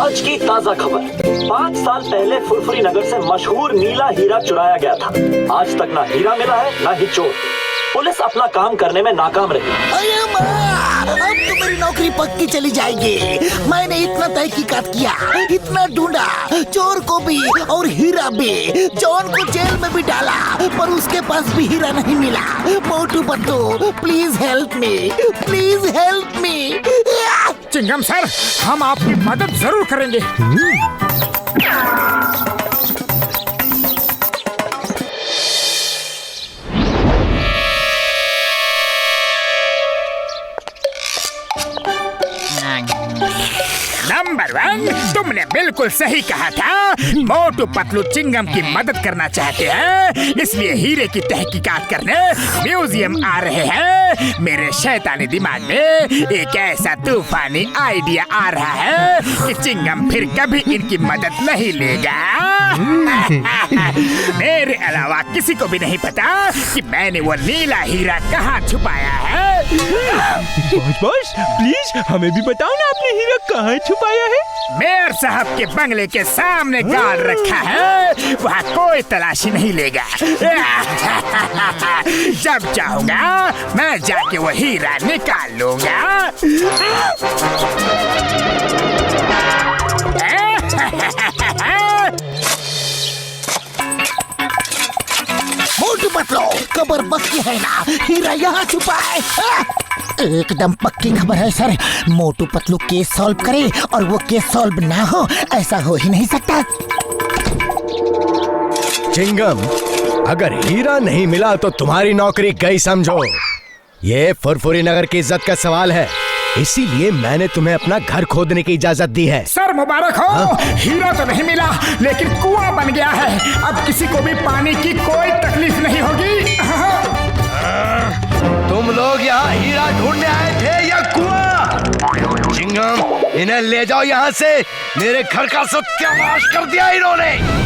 आज की ताजा खबर। 5 साल पहले फुरफुरी नगर से मशहूर नीला हीरा चुराया गया था। आज तक ना हीरा मिला है ना ही चोर। पुलिस अपना काम करने में नाकाम रही। अरे माँ, अब तो मेरी नौकरी पक्की चली जाएगी। मैंने इतना तहकीकात किया, इतना ढूंढा, चोर को भी और हीरा भी। जॉन को जेल में भी डाला, पर उसके पास भी हीरा नहीं मिला। Motu Patlu, please help me, please help me. Chingum sir, हम आपकी मदद जरूर करेंगे। नंबर 1, तुमने बिल्कुल सही कहा था। मोटू पतलू चिंगम की मदद करना चाहते हैं, इसलिए हीरे की तहकीकात करने म्यूजियम आ रहे हैं। मेरे शैतानी दिमाग में एक ऐसा तूफानी आइडिया आ रहा है कि चिंगम फिर कभी इनकी मदद नहीं लेगा। मेरे अलावा किसी को भी नहीं पता कि मैंने वो नीला हीरा कहाँ छुपाया है। बॉस प्लीज हमें भी बताओ ना, आपने हीरा कहाँ छुपाया है? मेयर साहब के बंगले के सामने गार्ड रखा है, वहाँ कोई तलाशी नहीं लेगा। जब चाहूंगा मैं जाके वो हीरा निकाल लूंगा। मोटू पतलू, खबर पक्की है ना, हीरा यहाँ छुपा है। एकदम पक्की खबर है sir. Motu Patlu case solve करे और वो केस सॉल्व ना हो, ऐसा हो ही नहीं सकता। चिंगम, अगर हीरा नहीं मिला तो तुम्हारी नौकरी गई समझो। ये फुरफुरी नगर की इज्जत का सवाल है, इसीलिए मैंने तुम्हें अपना घर खोदने की इजाजत दी है। सर मुबारक हो। हीरा तो नहीं मिला, लेकिन कुआं बन गया है। अब किसी को भी पानी की कोई तकलीफ नहीं होगी। तुम लोग यहाँ हीरा ढूंढने आए थे या कुआं? चिंगम, इन्हें ले जाओ यहाँ से। मेरे घर का सत्यानाश कर दिया इन्होंने।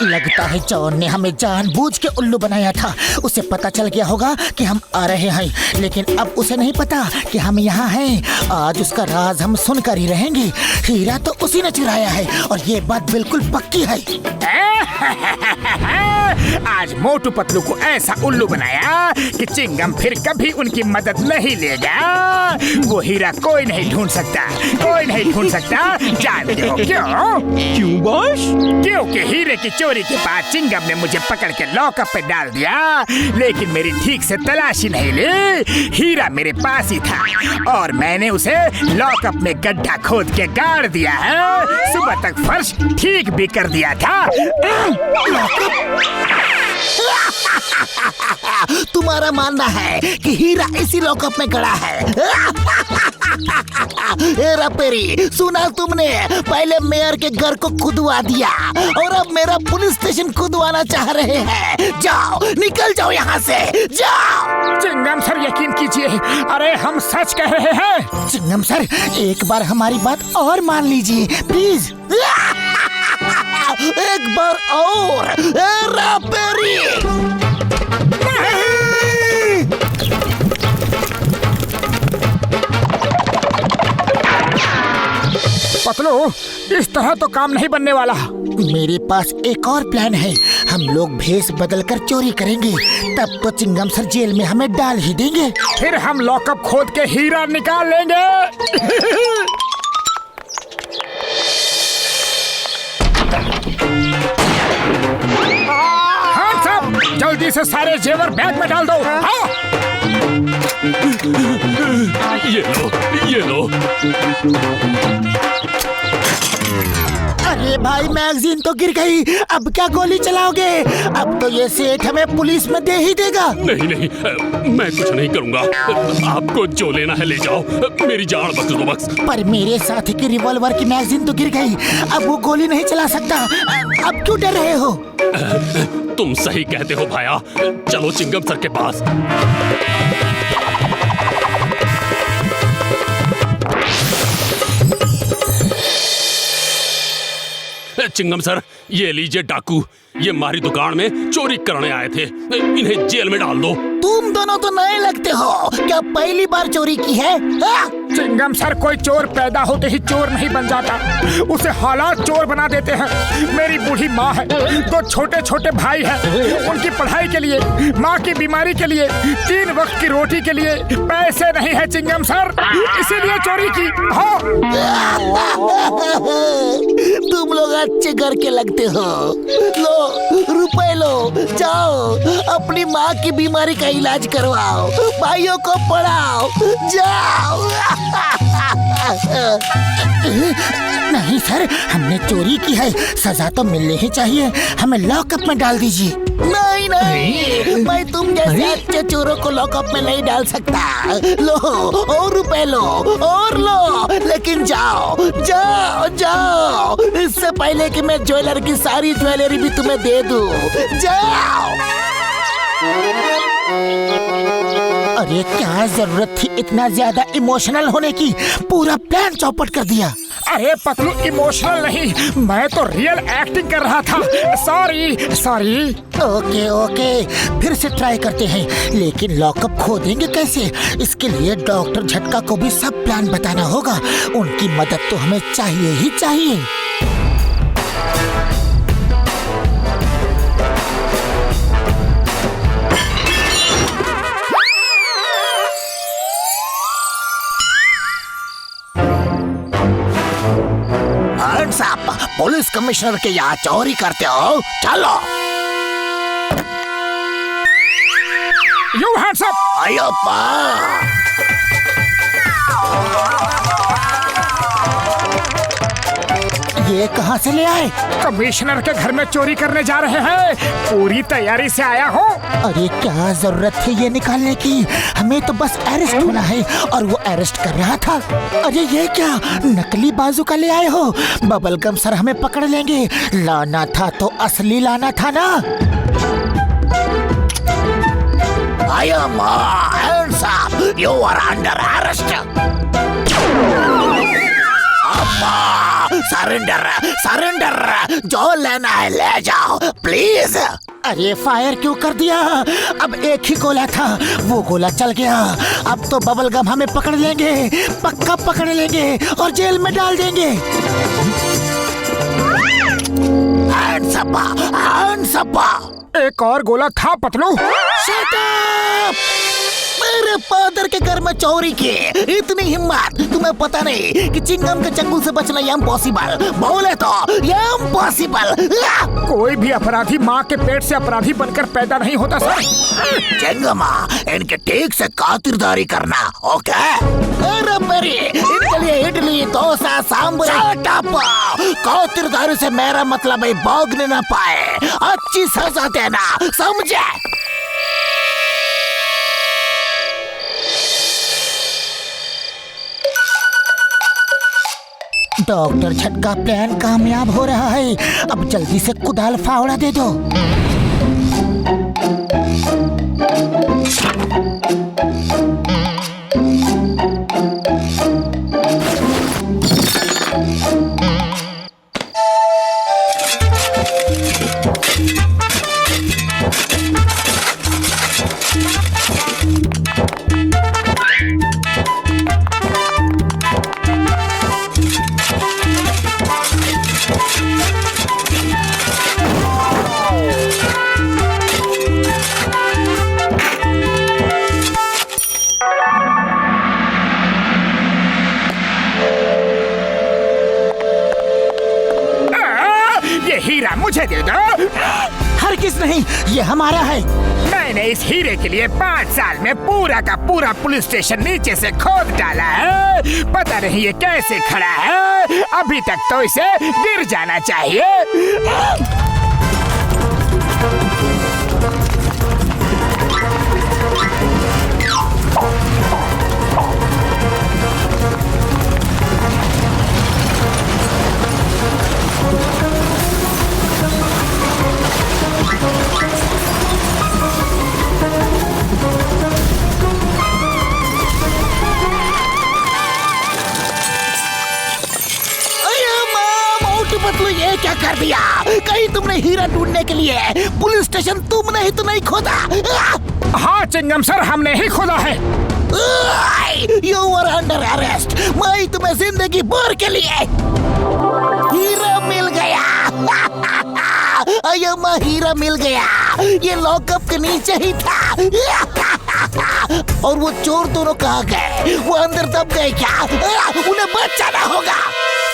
लगता है जॉन ने हमें जानबूझ के उल्लू बनाया था। उसे पता चल गया होगा कि हम आ रहे हैं, लेकिन अब उसे नहीं पता कि हम यहाँ हैं। आज उसका राज हम सुनकर ही रहेंगे। हीरा तो उसी ने चुराया है और ये बात बिल्कुल पक्की है। आज मोटू पतलू को ऐसा उल्लू बनाया कि चिंगम फिर कभी उनकी मदद नहीं लेगा। वो हीरा कोई नहीं ढूंढ सकता, कोई नहीं ढूंढ सकता। जानते हो क्यों? क्यों बॉस? क्योंकि हीरे की चोरी के बाद चिंगम ने मुझे पकड़ के लॉकअप पे डाल दिया, लेकिन मेरी ठीक से तलाशी नहीं ली। हीरा मेरे पास ही था और मैंने उसे लॉकअप में गड्ढा खोद के गाड़ दिया है। सुबह तक फर्श ठीक भी कर दिया था। तुम्हारा मानना है कि हीरा इसी लॉकअप में गड़ा है? हेरा पेरी, सुना तुमने? पहले मेयर के घर को खुदवा दिया और अब मेरा पुलिस स्टेशन खुदवाना चाह रहे हैं। जाओ, निकल जाओ यहाँ से, जाओ। चिंगम सर, यकीन कीजिए, अरे हम सच कह रहे हैं। चिंगम सर, एक बार हमारी बात और मान लीजिए प्लीज। एक बार और। हेरा पेरी, पतलू, इस तरह तो काम नहीं बनने वाला। मेरे पास एक और प्लान है। हम लोग भेष बदलकर चोरी करेंगे, तब तो चिंगम सर जेल में हमें डाल ही देंगे। फिर हम लॉकअप खोद के हीरा निकाल लेंगे। हाँ साहब, जल्दी से सारे जेवर बैग में डाल दो। हाँ। ये लो। अरे भाई, मैगजीन तो गिर गई। अब क्या गोली चलाओगे? अब तो ये सेठ हमें पुलिस में दे ही देगा। नहीं, मैं कुछ नहीं करूंगा। आपको जो लेना है ले जाओ, मेरी जान बख्श दो बस। पर मेरे साथी की रिवॉल्वर की मैगजीन तो गिर गई, अब वो गोली नहीं चला सकता। अब क्यों डर रहे हो? तुम सही कहते हो भाया, चलो चिंगम सर के पास। चिंगम सर, ये लीजिए डाकू, ये हमारी दुकान में चोरी करने आए थे। इन्हें जेल में डाल दो। तुम दोनों तो नए लगते हो, क्या पहली बार चोरी की है? चिंगम सर, कोई चोर पैदा होते ही चोर नहीं बन जाता, उसे हालात चोर बना देते हैं। मेरी बूढ़ी माँ है, 2 छोटे छोटे भाई हैं, उनकी पढ़ाई के लिए, माँ की बीमारी के लिए, 3 वक्त की रोटी के लिए पैसे नहीं है चिंगम सर, इसीलिए चोरी की। हाँ। तुम लोग अच्छे घर के लगते हो। लो रुपए लो, जाओ अपनी माँ की बीमारी का इलाज करवाओ, भाइयों को पढ़ाओ, जाओ। नहीं सर, हमने चोरी की है, सजा तो मिलनी ही चाहिए, हमें लॉकअप में डाल दीजिए। नहीं नहीं, मैं तुम जैसे अच्छे चोरों को लॉकअप में नहीं डाल सकता। लो और रुपए लो और लो, लेकिन जाओ जाओ जाओ, इससे पहले कि मैं ज्वेलर की सारी ज्वेलरी भी तुम्हें दे दूं। जाओ। अरे क्या जरूरत थी इतना ज्यादा इमोशनल होने की, पूरा प्लान चौपट कर दिया। अरे पतलू, इमोशनल नहीं, मैं तो रियल एक्टिंग कर रहा था। Sorry sorry. ओके ओके, फिर से ट्राई करते हैं, लेकिन लॉकअप खोदेंगे कैसे? इसके लिए डॉक्टर झटका को भी सब प्लान बताना होगा, उनकी मदद तो हमें चाहिए ही चाहिए। साहब, पुलिस कमिश्नर के यहाँ चोरी करते हो? चलो। You hands up! आयो पा। ये कहाँ से ले आए? कमिश्नर के घर में चोरी करने जा रहे हैं, पूरी तैयारी से आया हूँ। अरे क्या जरूरत थी ये निकालने की, हमें तो बस अरेस्ट होना है, और वो अरेस्ट कर रहा था। अरे ये क्या नकली बाजूका ले आए हो? बबलगम सर हमें पकड़ लेंगे, लाना था तो असली लाना था ना। I am hands up. You are under arrest. Surrender surrender, जो लेना है ले जाओ प्लीज। अरे फायर क्यों कर दिया? अब एक ही गोला था, वो गोला चल गया। अब तो बबलगम हमें पकड़ लेंगे, पक्का पकड़ लेंगे और जेल में डाल देंगे। Hands up, hands up. एक और गोला था पतलू। Shut up! मेरे फादर के घर में चोरी की, इतनी हिम्मत? तुम्हें पता नहीं कि चिंगम के चंगुल से बचना इम्पॉसिबल, बोले तो इम्पॉसिबल। कोई भी अपराधी माँ के पेट से अपराधी बनकर पैदा नहीं होता सर। चिंगमा, इनके ठीक से खातिरदारी करना, ओके? अरे मेरी, इनके लिए इडली डोसा सांभर। खातिरदारी से मेरा मतलब है भागने न पाए, अच्छी सजा देना, समझे? डॉक्टर झटका प्लान कामयाब हो रहा है, अब जल्दी से कुदाल फावड़ा दे दो। हीरा मुझे दे दो। हरगिज़ नहीं, ये हमारा है। मैंने इस हीरे के लिए 5 साल में पूरा का पूरा पुलिस स्टेशन नीचे से खोद डाला है, पता नहीं ये कैसे खड़ा है, अभी तक तो इसे गिर जाना चाहिए। ये क्या कर दिया? कहीं तुमने हीरा ढूंढने के लिए पुलिस स्टेशन तुमने ही तो नहीं खोदा? हाँ चिंगम सर, हमने ही खोदा है। Under arrest. मैं तुम्हें जिंदगी भर के लिए हीरा मिल गया। अय्यम्मा हीरा मिल गया। ये लॉकअप के नीचे ही था। और वो चोर दोनों कहाँ गए? वो अंदर दब गए क्या? उन्हें बचाना होगा।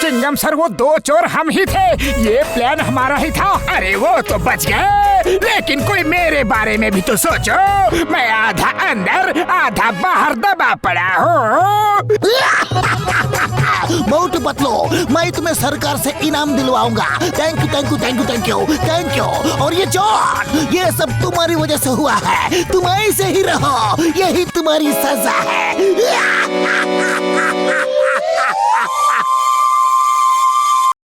चिंगम सर, वो दो चोर हम ही थे। ये प्लान हमारा ही था। अरे वो तो बच गए, लेकिन कोई मेरे बारे में भी तो सोचो। मैं आधा अंदर आधा बाहर दबा पड़ा हूँ। मोटू पतलू, मैं तुम्हें सरकार से इनाम दिलवाऊंगा। Thank you thank you thank you thank you thank you. और ये जॉन, ये सब तुम्हारी वजह से हुआ है। तुम ऐसे ही रहो, यही तुम्हारी सजा है।